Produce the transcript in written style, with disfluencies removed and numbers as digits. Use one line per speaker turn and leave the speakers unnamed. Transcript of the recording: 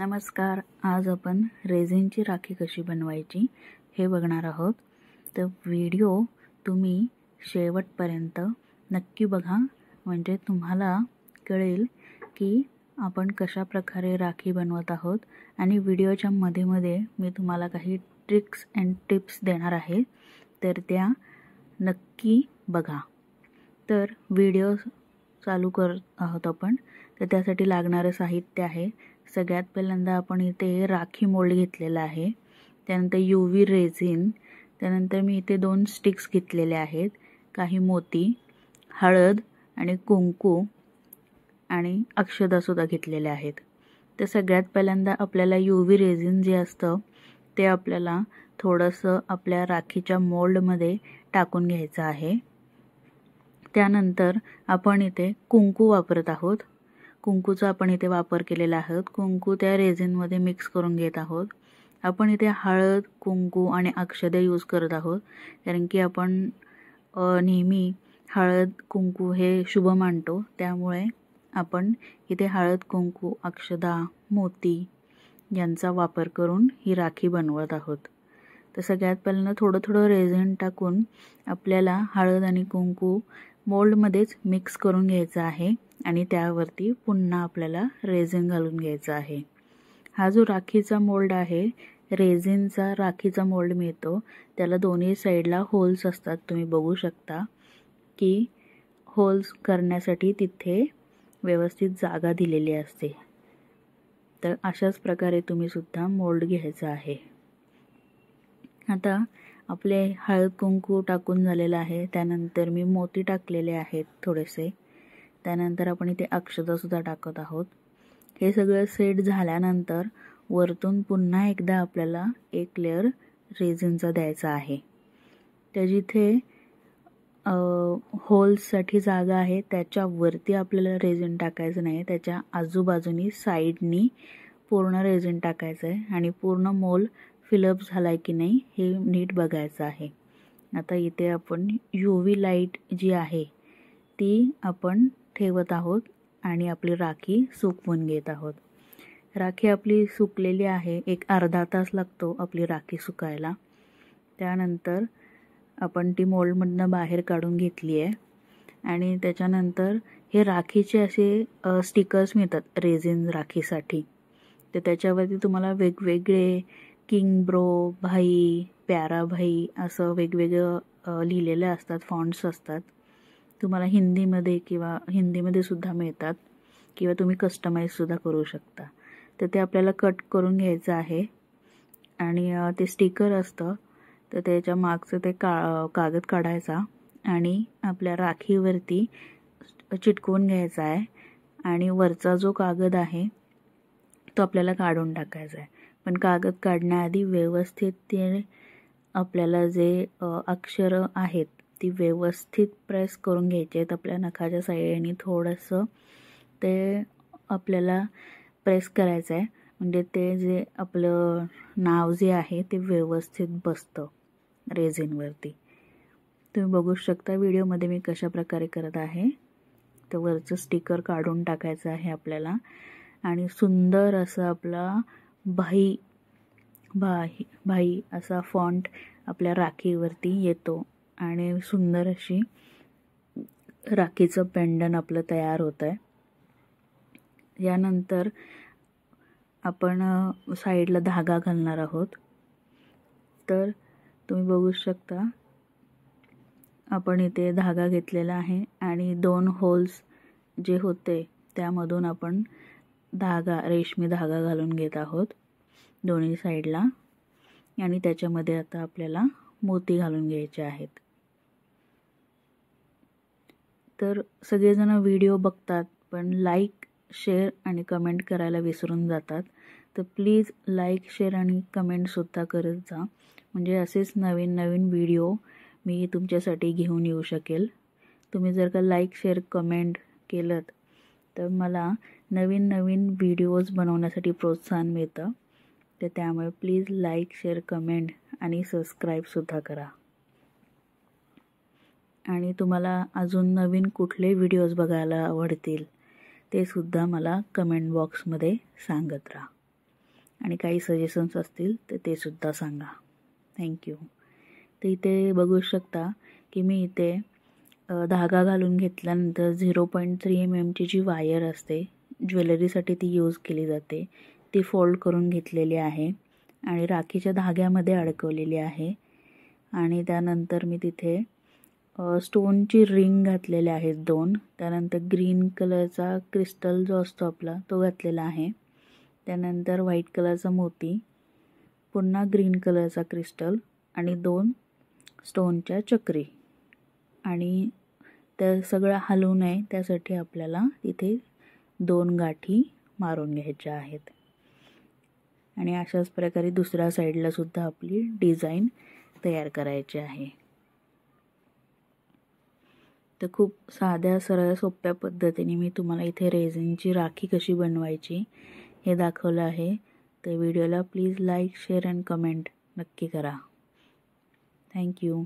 नमस्कार. आज आपण रेझिनची राखी कशी बनवायची हे बघणार आहोत. तर व्हिडिओ तुम्ही शेवटपर्यंत नक्की बघा, म्हणजे तुम्हाला कळेल की आपण कशा प्रकारे राखी बनवत आहोत. आणि व्हिडिओच्या मध्ये मी तुम्हाला काही ट्रिक्स अँड टिप्स देणार आहे, तर त्या नक्की बघा. तर व्हिडिओ चालू करत आहोत आपण. तर त्यासाठी लागणारे साहित्य आहे, सगळ्यात पहिल्यांदा आपण इथे राखी मोल्ड घेतलेला आहे, त्यानंतर UV रेझिन, त्यानंतर मी इथे 2 स्टिक्स घेतलेले आहेत, काही मोती, हळद आणि कुंकू आणि अक्षता सुद्धा घेतलेल्या आहेत. तर सगळ्यात पहिल्यांदा आपल्याला UV रेझिन जे असतं ते आपल्याला थोडंसं आपल्या राखीच्या मोल्डमध्ये टाकून घ्यायचं आहे. त्यानंतर आपण इथे कुंकू वापरत आहोत. कुंकूचा आपण इथे वापर केलेला आहे. कुंकू त्या रेझिनमध्ये मिक्स करून घेत आहोत. आपण इथे हळद, कुंकू आणि अक्षता यूज करत आहोत, कारण की आपण नेहमी हळद कुंकू हे शुभ मानतो. त्यामुळे आपण इथे हळद, कुंकू, अक्षता, मोती यांचा वापर करून ही राखी बनवत आहोत. तर सगळ्यात पहिल्यांदा थोडं रेझिन टाकून आपल्याला हळद आणि कुंकू मोल्डमध्येच मिक्स करून घ्यायचं आहे आणि त्यावरती पुन्हा आपल्याला रेझिन घालून घ्यायचं आहे. हा जो राखीचा मोल्ड आहे, रेझिनचा राखीचा मोल्ड मिळतो, त्याला दोन्ही साईडला होल्स असतात. तुम्ही बघू शकता की होल्स करण्यासाठी तिथे व्यवस्थित जागा दिलेली असते. तर अशाच प्रकारे तुम्ही सुद्धा मोल्ड घ्यायचा आहे. आता आपले हळद कुंकू टाकून झालेलं आहे. त्यानंतर मी मोती टाकलेले आहेत थोडेसे. त्यानंतर आपण इथे अक्षता सुद्धा टाकत आहोत. हे सगळं सेट झाल्यानंतर वरतून पुन्हा एकदा आपल्याला एक लेअर रेझिनचा द्यायचा आहे. तर जिथे होल्ससाठी जागा आहे त्याच्यावरती आपल्याला रेझिन टाकायचं नाही, त्याच्या आजूबाजूनी साईडनी पूर्ण रेझिन टाकायचं आहे आणि पूर्ण मोल्ड फिलअप झालाय की नाही हे नीट बघायचं आहे. आता इथे आपण UV लाईट जी आहे ती आपण ठेवत आहोत आणि आपली राखी सुकवून घेत आहोत. राखी आपली सुकलेली आहे. एक अर्धा तास लागतो आपली राखी सुकायला. त्यानंतर आपण ती मोल्डमधनं बाहेर काढून घेतली आहे आणि त्याच्यानंतर हे राखीचे असे स्टिकर्स मिळतात रेझिन राखीसाठी. तर त्याच्यावरती तुम्हाला वेगवेगळे किंग ब्रो, भाई, प्यारा भाई असं वेगवेगळं लिहिलेले असतात, फॉन्ट्स असतात. तुम्हाला हिंदीमध्ये सुद्धा मिळतात किंवा तुम्ही कस्टमाइज सुद्धा करू शकता. तर ते आपल्याला कट करून घ्यायचं आहे आणि ते स्टिकर असतं तर त्याच्या मागचं ते कागद काढायचा आणि आपल्या राखीवरती चिटकवून घ्यायचा आहे आणि वरचा जो कागद आहे तो आपल्याला काढून टाकायचा आहे. पण कागद काढण्याआधी व्यवस्थित ते आपल्याला जे अक्षरं आहेत ती व्यवस्थित प्रेस करून घ्यायचे आहेत. आपल्या नखाच्या साईडने थोडंसं ते आपल्याला प्रेस करायचं आहे, म्हणजे ते जे आपलं नाव जे आहे ते व्यवस्थित बसतं रेझिनवरती. तुम्ही बघू शकता व्हिडिओमध्ये मी कशा प्रकारे करत आहे. तर वरचं स्टिकर काढून टाकायचं आहे आपल्याला आणि सुंदर असं आपला भाई असा फॉन्ट आपल्या राखीवरती येतो आणि सुंदर अशी राखीचं पेंडन आपलं तयार होतं आहे. यानंतर आपण साईडला धागा घालणार आहोत. तर तुम्ही बघू शकता आपण इथे धागा घेतलेला आहे आणि 2 होल्स जे होते त्यामधून आपण रेशमी धागा घालून घेत आहोत दोन्ही साईडला आणि त्याच्यामध्ये आता आपल्याला मोती घालून घ्यायचे आहेत. तर सगळेजण व्हिडिओ बघतात पण लाईक, शेअर आणि कमेंट करायला विसरून जातात. तर प्लीज लाईक, शेअर आणि कमेंटसुद्धा करत जा, म्हणजे असेच नवीन व्हिडिओ मी तुमच्यासाठी घेऊन येऊ शकेल. तुम्ही जर का लाईक, शेअर, कमेंट केलं तर मला नवीन व्हिडिओज बनवण्यासाठी प्रोत्साहन मिळतं. तर त्यामुळे प्लीज लाईक, शेअर, कमेंट आणि सबस्क्राईबसुद्धा करा. आणि तुम्हाला अजून नवीन कुठले व्हिडिओज बघायला आवडतील ते सुद्धा मला कमेंट बॉक्समध्ये सांगत राहा. आणि काही सजेशन्स असतील तर ते सुद्धा सांगा. थँक्यू. तर इथे बघू शकता की मी इथे धागा घालून घेतल्यानंतर 0.3 mm जी वायर असते ज्वेलरीसाठी ती यूज केली जाते ती फोल्ड करून घेतलेली आहे आणि राखीच्या धाग्यामध्ये अडकवलेली आहे. आणि त्यानंतर मी तिथे स्टोनची रिंग घातलेले आहेत 2. त्यानंतर ग्रीन कलरचा क्रिस्टल जो असतो आपला तो घातलेला आहे. त्यानंतर व्हाईट कलरचा मोती, पुन्हा ग्रीन कलरचा क्रिस्टल आणि 2 स्टोनच्या चक्री. आणि त्या सगळं हलवू नये त्यासाठी आपल्याला तिथे 2 गाठी मारून घ्यायच्या आहेत. आणि अशाच प्रकारे दुसऱ्या साईडला सुद्धा आपली डिझाईन तयार करायची आहे. तर खूप साध्या सरळ सोप्या पद्धतीने मी तुम्हाला इथे रेझिनची राखी कशी बनवायची हे दाखवलं आहे. तर व्हिडिओला please like, share and comment नक्की करा. थँक्यू.